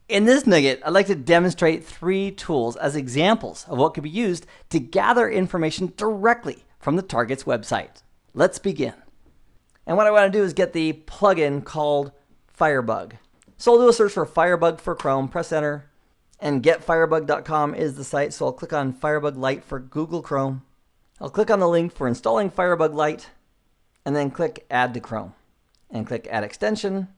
In this nugget, I'd like to demonstrate 3 tools as examples of what could be used to gather information directly from the target's website. Let's begin. And what I want to do is get the plugin called Firebug. So I'll do a search for Firebug for Chrome, press enter, and getfirebug.com is the site. So I'll click on Firebug Lite for Google Chrome. I'll click on the link for installing Firebug Lite, and then click Add to Chrome, and click Add Extension.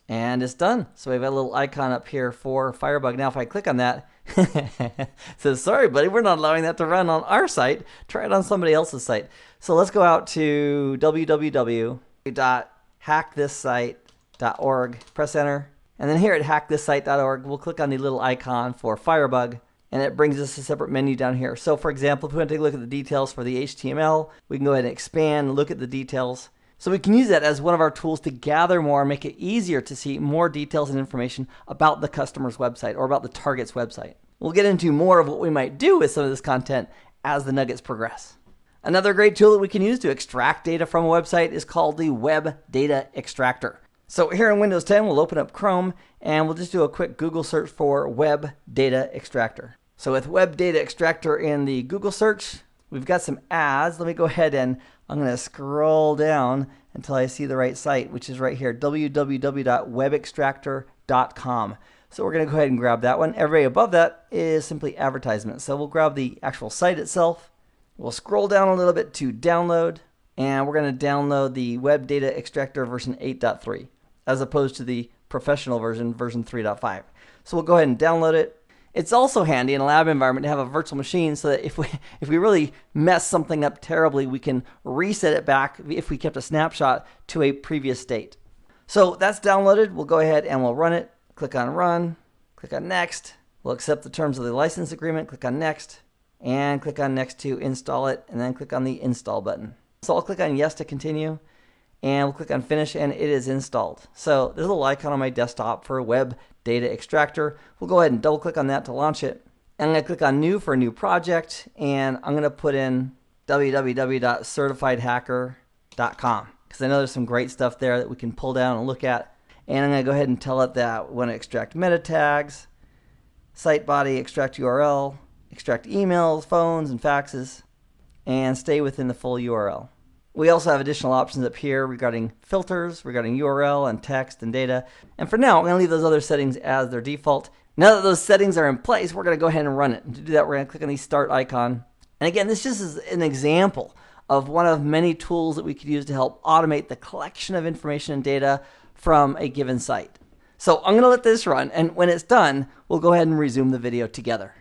And it's done. So we've got a little icon up here for Firebug. Now if I click on that, it says, sorry buddy, we're not allowing that to run on our site. Try it on somebody else's site. So let's go out to www.hackthisSite.org, press enter. And then here at hackthisSite.org, we'll click on the little icon for Firebug, and it brings us a separate menu down here. So for example, if we want to take a look at the details for the HTML, we can go ahead and expand and look at the details. So we can use that as one of our tools to gather more and make it easier to see more details and information about the customer's website or about the target's website. We'll get into more of what we might do with some of this content as the nuggets progress. Another great tool that we can use to extract data from a website is called the Web Data Extractor. So here in Windows 10, we'll open up Chrome and we'll just do a quick Google search for Web Data Extractor. So with Web Data Extractor in the Google search, we've got some ads. Let me go ahead and I'm going to scroll down until I see the right site, which is right here, www.webextractor.com. So we're going to go ahead and grab that one. Everybody above that is simply advertisement. So we'll grab the actual site itself. We'll scroll down a little bit to download, and we're going to download the Web Data Extractor version 8.3 as opposed to the professional version 3.5. So we'll go ahead and download it. It's also handy in a lab environment to have a virtual machine so that if we really mess something up terribly, we can reset it back if we kept a snapshot to a previous state. So that's downloaded. We'll go ahead and we'll run it. Click on Run. Click on Next. We'll accept the terms of the license agreement. Click on Next. And click on Next to install it. And then click on the Install button. So I'll click on Yes to continue. And we'll click on Finish, and it is installed. So there's a little icon on my desktop for Web Data Extractor. We'll go ahead and double click on that to launch it. And I'm going to click on New for a new project, and I'm going to put in www.certifiedhacker.com because I know there's some great stuff there that we can pull down and look at. And I'm going to go ahead and tell it that we want to extract meta tags, site body, extract URL, extract emails, phones, and faxes, and stay within the full URL. We also have additional options up here regarding filters, regarding URL and text and data. And for now, I'm going to leave those other settings as their default. Now that those settings are in place, we're going to go ahead and run it. And to do that, we're going to click on the Start icon. And again, this just is an example of one of many tools that we could use to help automate the collection of information and data from a given site. So I'm going to let this run, and when it's done, we'll go ahead and resume the video together.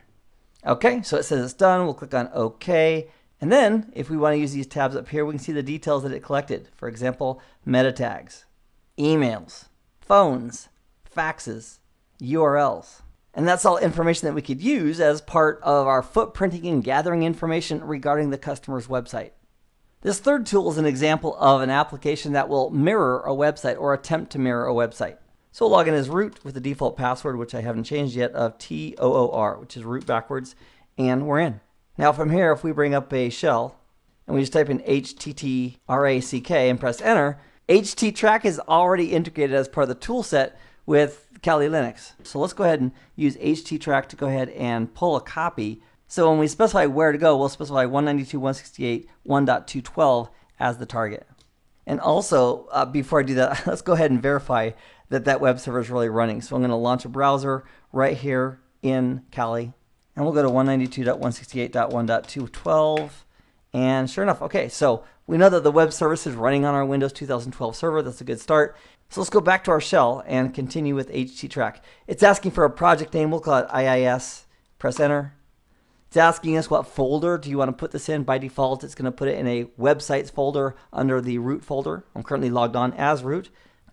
Okay, so it says it's done. We'll click on OK. And then, if we want to use these tabs up here, we can see the details that it collected. For example, meta tags, emails, phones, faxes, URLs. And that's all information that we could use as part of our footprinting and gathering information regarding the customer's website. This third tool is an example of an application that will mirror a website or attempt to mirror a website. So we'll log in as root with the default password, which I haven't changed yet, of TOOR, which is root backwards, and we're in. Now from here, if we bring up a shell and we just type in HTTRACK and press enter, HTTrack is already integrated as part of the tool set with Kali Linux. So let's go ahead and use HTTrack to go ahead and pull a copy. So when we specify where to go, we'll specify 192.168.1.212 as the target. And also, before I do that, let's go ahead and verify that that web server is really running. So I'm going to launch a browser right here in Kali. And we'll go to 192.168.1.212. And sure enough, okay, so we know that the web service is running on our Windows 2012 server. That's a good start. So let's go back to our shell and continue with HTTrack. It's asking for a project name. We'll call it IIS. Press enter. It's asking us what folder do you want to put this in. By default, it's going to put it in a websites folder under the root folder. I'm currently logged on as root.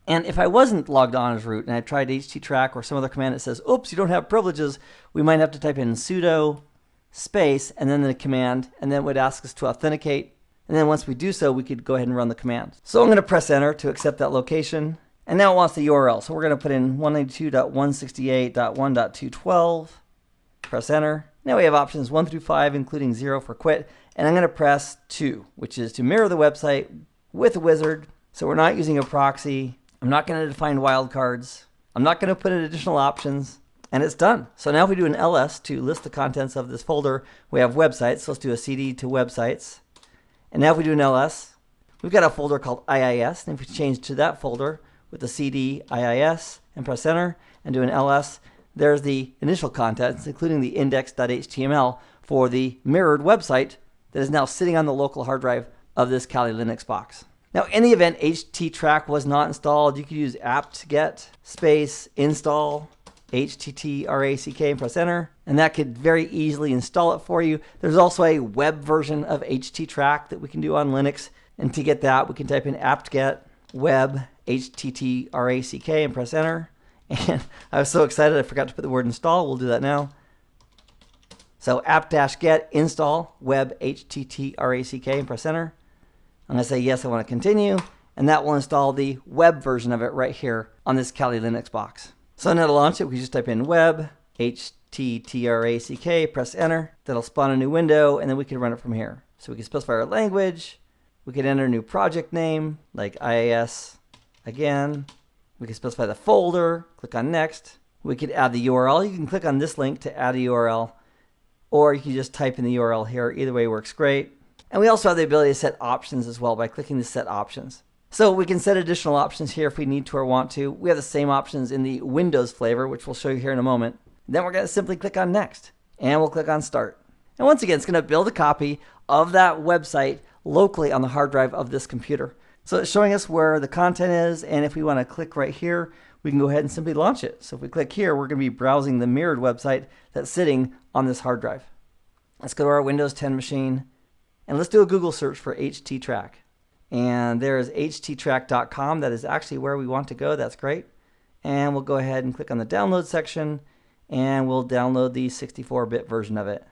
And if I wasn't logged on as root and I tried HTTrack or some other command that says, oops, you don't have privileges, we might have to type in sudo space and then the command, and then it would ask us to authenticate. And then once we do so, we could go ahead and run the command. So I'm going to press enter to accept that location. And now it wants the URL. So we're going to put in 192.168.1.212. Press enter. Now we have options 1 through 5, including 0 for quit. And I'm going to press 2, which is to mirror the website with a wizard. So we're not using a proxy. I'm not going to define wildcards. I'm not going to put in additional options. And it's done. So now if we do an ls to list the contents of this folder, we have websites. So let's do a cd to websites. And now if we do an ls, we've got a folder called IIS. And if we change to that folder with the cd IIS and press enter and do an ls, there's the initial contents, including the index.html for the mirrored website that is now sitting on the local hard drive of this Kali Linux box. Now, in the event httrack was not installed, you could use apt-get space install httраck and press enter, and that could very easily install it for you. There's also a web version of httrack that we can do on Linux, and to get that, we can type in apt-get web httrack and press enter. And I was so excited I forgot to put the word install. We'll do that now. So apt-get install web httrack and press enter. I'm going to say yes, I want to continue, and that will install the web version of it right here on this Kali Linux box. So now to launch it, we just type in web httrack, press enter. That'll spawn a new window, and then we can run it from here. So we can specify our language. We can enter a new project name, like IIS again. We can specify the folder, click on next. We could add the URL. You can click on this link to add a URL, or you can just type in the URL here. Either way works great. And we also have the ability to set options as well by clicking the set options. So we can set additional options here if we need to or want to. We have the same options in the Windows flavor, which we'll show you here in a moment. Then we're going to simply click on next, and we'll click on start. And once again, it's going to build a copy of that website locally on the hard drive of this computer. So it's showing us where the content is, and if we want to click right here, we can go ahead and simply launch it. So if we click here, we're going to be browsing the mirrored website that's sitting on this hard drive. Let's go to our Windows 10 machine, and let's do a Google search for httrack. And there is httrack.com. That is actually where we want to go. That's great. And we'll go ahead and click on the download section, and we'll download the 64-bit version of it.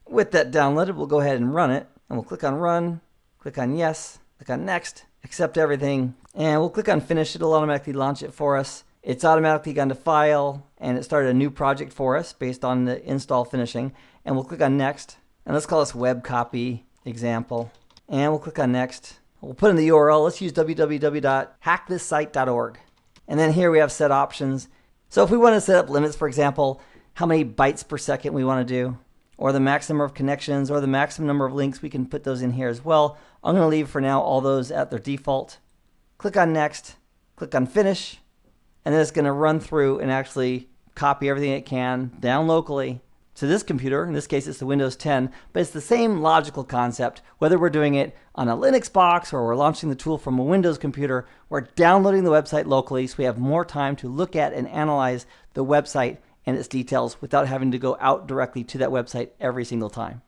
With that downloaded, we'll go ahead and run it. And we'll click on run, click on yes, click on next, accept everything, and we'll click on finish. It'll automatically launch it for us. It's automatically gone to file, and it started a new project for us based on the install finishing. And we'll click on next, and let's call this web copy example. And we'll click on next. We'll put in the URL. Let's use www.hackthisSite.org. And then here we have set options. So if we want to set up limits, for example, how many bytes per second we want to do, or the maximum number of connections, or the maximum number of links, we can put those in here as well. I'm going to leave for now all those at their default. Click on next, click on finish, and then it's going to run through and actually copy everything it can down locally to this computer. In this case, it's the Windows 10, but it's the same logical concept. Whether we're doing it on a Linux box or we're launching the tool from a Windows computer, we're downloading the website locally so we have more time to look at and analyze the website and its details without having to go out directly to that website every single time.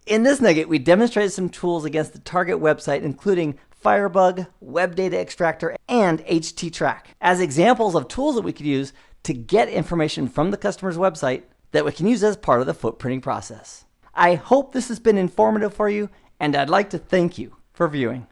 In this nugget, we demonstrated some tools against the target website, including Firebug, Web Data Extractor, and httrack, as examples of tools that we could use to get information from the customer's website that we can use as part of the footprinting process. I hope this has been informative for you, and I'd like to thank you for viewing.